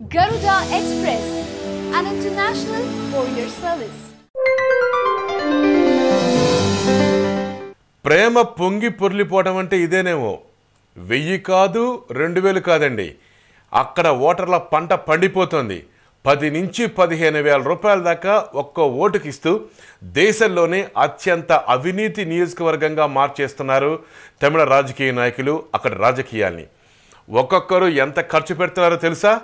Garuda Express, an international courier service. ప్రేమ పొంగి పొర్లిపోవడం అంటే ఇదేనేమో. 1000 కాదు 2000 కాదండి. అక్కడ ఓటర్ల పంట పండిపోతుంది. 10 నుంచి 15,000 రూపాయల దాకా ఒక్క ఓటుకి ఇస్తూ దేశంలోనే అత్యంత అవినీతి నియోజకవర్గంగా మార్చేస్తున్నారు తమిళ రాజకీయ నాయకులు అక్కడ రాజకీయాల్ని. ఒక్కొక్కరు ఎంత ఖర్చు పెడుతున్నారో తెలుసా?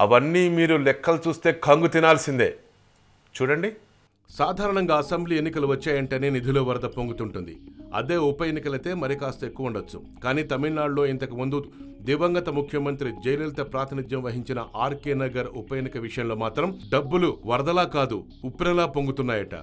అవన్నీ మీరు లెక్కలు చూస్తే కంగు తినాల్సిందే. చూడండి. సాధారణంగా అసెంబ్లీ ఎన్నికలు వచ్చాయంటేనే నిధుల వరద పొంగుతుంటుంది. అదే ఉప ఎన్నికలైతే మరి కాస్త ఎక్కువ ఉండొచ్చు. కానీ తమిళనాడులో ఇంతకు ముందు దివంగత ముఖ్యమంత్రి జయలలిత ప్రాతినిధ్యం వహించిన ఆర్కే నగర్ ఉప ఎన్నిక విషయంలో మాత్రం డబ్బులు వరదలా కాదు ఉప్పెనలా పొంగుతున్నాయట.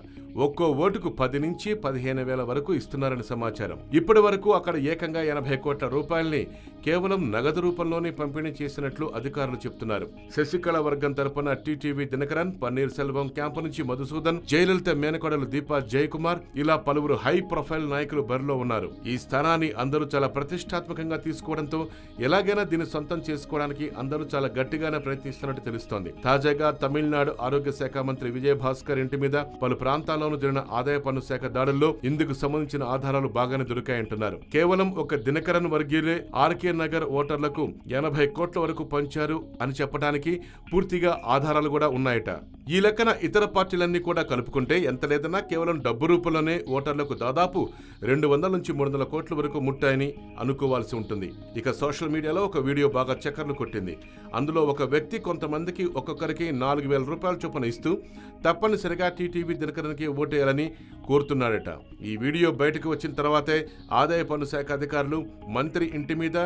ఒక్కో ఓటుకు 10 నుంచి 15,000 వరకు ఇస్తున్నారని సమాచారం. ఇప్పటి వరకు అక్కడ ఏకంగా 80 కోట్ల రూపాయల్ని కేవలం నగదు రూపంలోనే పంపిణీ చేసినట్లు అధికారులు చెప్తున్నారు. శశికళ వర్గం తరపున టీటీవీ దినకరన్, పన్నీర్ సెల్వం క్యాంపు నుంచి మధుసూదన్, జయలలిత మేనకోడలు దీపా జయకుమార్ ఇలా పలువురు హై ప్రొఫైల్ నాయకులు బరిలో ఉన్నారు. ఈ స్థానాన్ని అందరూ చాలా ప్రతిష్టాత్మకంగా తీసుకోవడంతో ఎలాగైనా దీన్ని సొంతం చేసుకోవడానికి అందరూ చాలా గట్టిగానే ప్రయత్నిస్తున్నట్టు తెలుస్తోంది. తాజాగా తమిళనాడు ఆరోగ్య శాఖ మంత్రి విజయభాస్కర్ ఇంటి మీద పలు ప్రాంతాల్లోనూ జరిగిన ఆదాయ పన్ను శాఖ దాడుల్లో ఇందుకు సంబంధించిన ఆధారాలు బాగానే దొరికాయంటున్నారు. కేవలం ఒక దినకరన్ వర్గీయులే ఆర్కే నగర్ ఓటర్లకు 80 కోట్ల వరకు పంచారు అని చెప్పడానికి పూర్తిగా ఆధారాలు కూడా ఉన్నాయట. ఈ లెక్కన ఇతర పార్టీలన్నీ కూడా కలుపుకుంటే ఎంత లేదన్నా కేవలం డబ్బు రూపంలోనే ఓటర్లకు దాదాపు 200 నుంచి 300 కోట్ల వరకు ముట్టాయని అనుకోవాల్సి ఉంటుంది. ఇక సోషల్ మీడియాలో ఒక వీడియో బాగా చక్కర్లు కొట్టింది. అందులో ఒక వ్యక్తి కొంతమందికి ఒక్కొక్కరికి 4,000 రూపాయల చొప్పున ఇస్తూ తప్పనిసరిగా టీటీవీ దినకరన్కి ఓటేయాలని కోరుతున్నాడట. ఈ వీడియో బయటకు వచ్చిన తర్వాతే ఆదాయ పన్ను శాఖ అధికారులు మంత్రి ఇంటి మీద,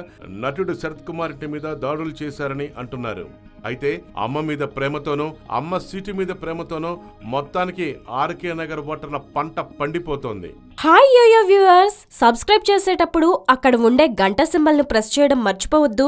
నటుడు శరత్ కుమార్ ఇంటి మీద దాడులు చేశారని అంటున్నారు. అయితే అమ్మ మీద ప్రేమతోనో, అమ్మ సీటు మీద ప్రేమతోనో మొత్తానికి ఆర్కే నగర్ ఓటర్ల పంట పండిపోతోంది. హాయ్ యోయో వ్యూవర్స్, సబ్స్క్రైబ్ చేసేటప్పుడు అక్కడ ఉండే గంట సింబల్ ను ప్రెస్ చేయడం మర్చిపోవద్దు.